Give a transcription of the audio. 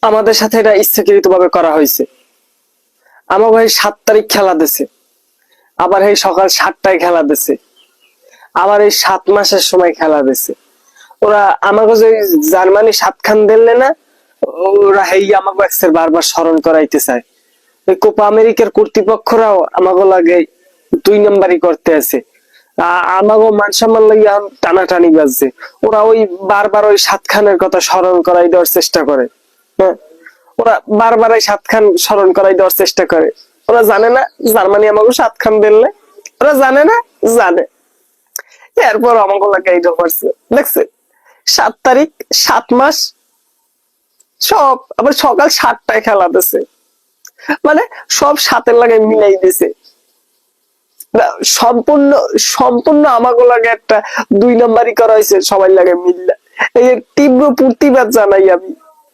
আমাদের সাথে এটা ইচ্ছাকৃত ভাবে করা হয়েছে। আমাকে ভাই 7 তারিখ খেলা দিছে, আবার এই সকাল 7টায় খেলা দিছে, আবার এই 7 মাসের সময় খেলা দিছে। ওরা আমাকে যে জার্মানি 7 খান দিলে না, ওরা হেই আমাকে একসের বারবার স্মরণ করাইতে চায়। ওই কোপা আমেরিকার কর্তৃপক্ষরাও আমাকে লাগে 2 নাম্বারই করতে আছে। আমাকে মান সম্মান লাগিয়ে টানাটানি বাজছে। ওরা ওই বারবার ওই 7 খানের কথা স্মরণ করাই দেওয়ার চেষ্টা করে। হ্যাঁ, ওরা বারবার এই 7 খান স্মরণ করাই দেওয়ার চেষ্টা করে। ওরা জানে না জার্মানি আমাকে 7 খান দিলে? ওরা জানে না? জানে। এরপর আমাকে লাগে এই পারছে, দেখছে 7 তারিখ, 7 মাস, সব আবার সকাল 7টায় খেলা দিছে। মানে সব 7-এর লাগে মিলাই দিছে। সম্পূর্ণ সম্পূর্ণ আমাকে লাগে একটা 2 নাম্বারই করা হয়েছে সবাই লাগে মিললে। এই তীব্র প্রতিবাদ জানাই আমি।